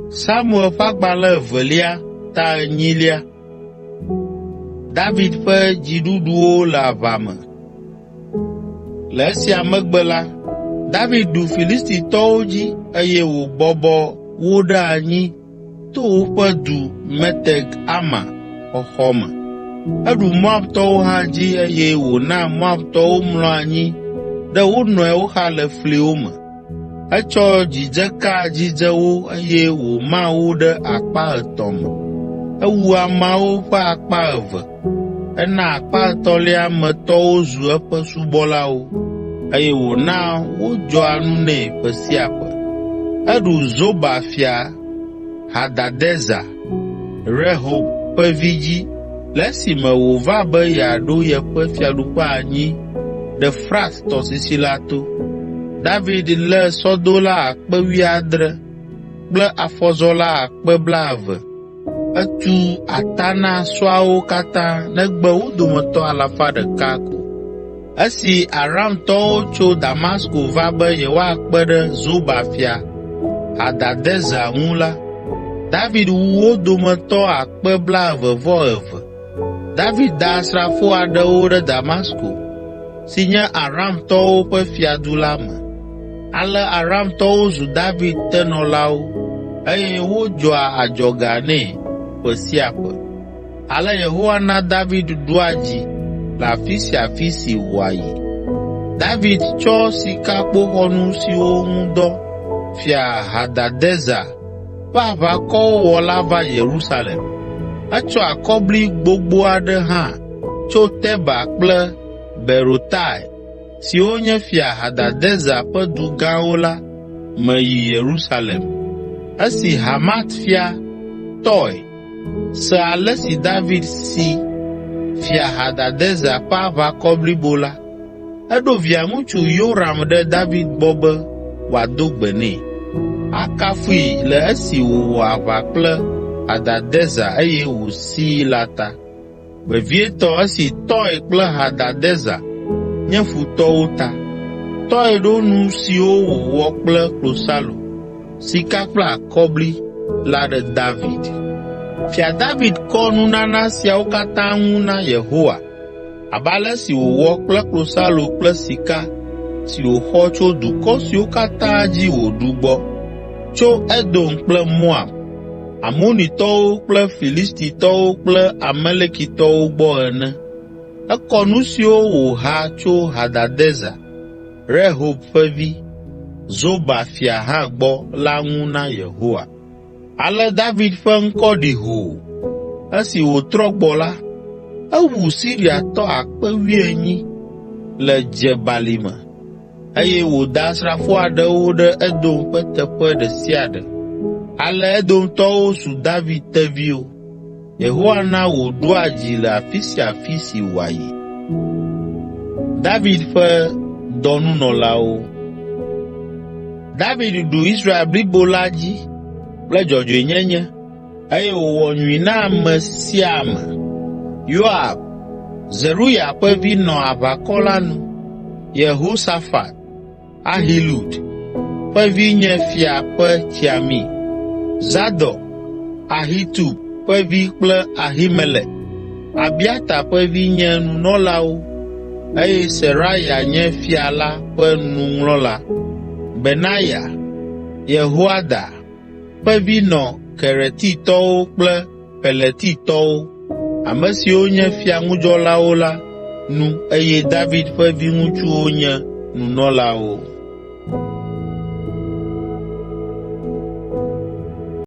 Samuel Fagbale Velia ta enyilia. David ƒe dziɖuɖuwo le aʋa me. Le esia megbe la, David ɖu Filistitɔwo dzi eye wòbɔbɔ wo ɖe anyi to woƒe du Meteg Ama xɔxɔ me. Eɖu Moabtɔwo hã dzi eye wòna Moabtɔwo mlɔ anyi ɖe wo nɔewo xa le fliwo me. Etsɔ dzidzeka dzidze wo eye wòma wo ɖe akpa 3 me. Ewu ameawo ƒe akpa 2. Ena akpa 3lia me tɔwo zu eƒe subɔlawo eye wòna wodzɔa nu nɛ ƒe sia ƒe. Eɖu Zoba fia Hadadezer, Rehob ƒe vi dzi le esime wòva be yeaɖo yeƒe fiaɖuƒe anyi ɖe Frat tɔsisi la to. David lé sɔdola 17,000 kple afɔzɔla 20,000. Etu ata na sɔawo katã negbe wo dometɔ 100 ko. Esi Aramtɔwo tso Damasko va be yewoakpe ɖe Zoba fia Hadadezer ŋu la, David wu wo dometɔ 22,000. David da asrafo aɖewo ɖe Damasko, si nye Aramtɔwo ƒe fiadu la me. Ale Aramtɔwo zu David tenɔlawo eye wodzɔa adzɔga nɛ ƒe sia ƒe. Ale Yehowa na David ɖua dzi le afi sia afi si wòayi. David tsɔ sikakpoxɔnu siwo ŋu dɔ fia Hadadezer ƒe aʋakɔwo wɔ la va Yerusalem. Etsɔ akɔbli gbogbo aɖe hã tso Teba kple Berotai siwo nye fia Hadadezer ƒe du gãwo la me yi Yerusalem. Esi Hamat fia Tɔi se ale si David si fia Hadadezer ƒe aʋakɔ blibo la, eɖo via ŋutsu Yoram ɖe David gbɔ be wòado gbe nɛ. Akafui le esi wòwɔ aʋa kple Hadadezer eye wòsii la ta. Vevietɔ esi Tɔi kple Hadadezer nye futɔwo ta. Tɔi ɖo nu siwo wòwɔ kple klosalo, sika kple akɔbli la ɖe David. Fia David kɔ nunana siawo katã ŋu na Yehowa, abe ale si wòwɔ kple klosalo kple sika si wòxɔ tso dukɔ siwo katã dzi wòɖu gbɔ, tso Edom kple Moab, Amonitɔwo kple Filistitɔwo kple Amalekitɔwo gbɔ ene. Ekɔ nu siwo wòha tso Hadadezer, Rehob ƒe vi, Zoba fia hã gbɔ la ŋu na Yehowa. Ale David ƒe ŋkɔ ɖi hoo. Esi wòtrɔ gbɔ la, ewu Siriatɔ 18,000 le Dze Balime eye wòda asrafo aɖewo ɖe Edom ƒe teƒe ɖe sia ɖe. Ale Edomtɔwo su David teviwo. Yehowa na wòɖua dzi le afi sia afi si wòayi. David ƒe dɔnunɔlawo. David ɖu Israel blibo la dzi kple dzɔdzɔenyenye eye wòwɔ nyui na ame sia ame. Yoab, Zeruya ƒe vi nɔ aʋakɔ la nu. Yehosafat, Ahilud ƒe vi nye fia ƒe tsiami. Zadok, Ahitub ƒe vi kple Ahimelek, Abiata ƒe vi nye nunɔlawo eye Seraya nye fia la ƒe nuŋlɔla. Benaya, Yehoada ƒe vi nɔ Keretitɔwo kple Peletitɔwo, ame siwo nye fiaŋudzɔlawo la nu eye David ƒe viŋutsuwo nye nunɔlawo.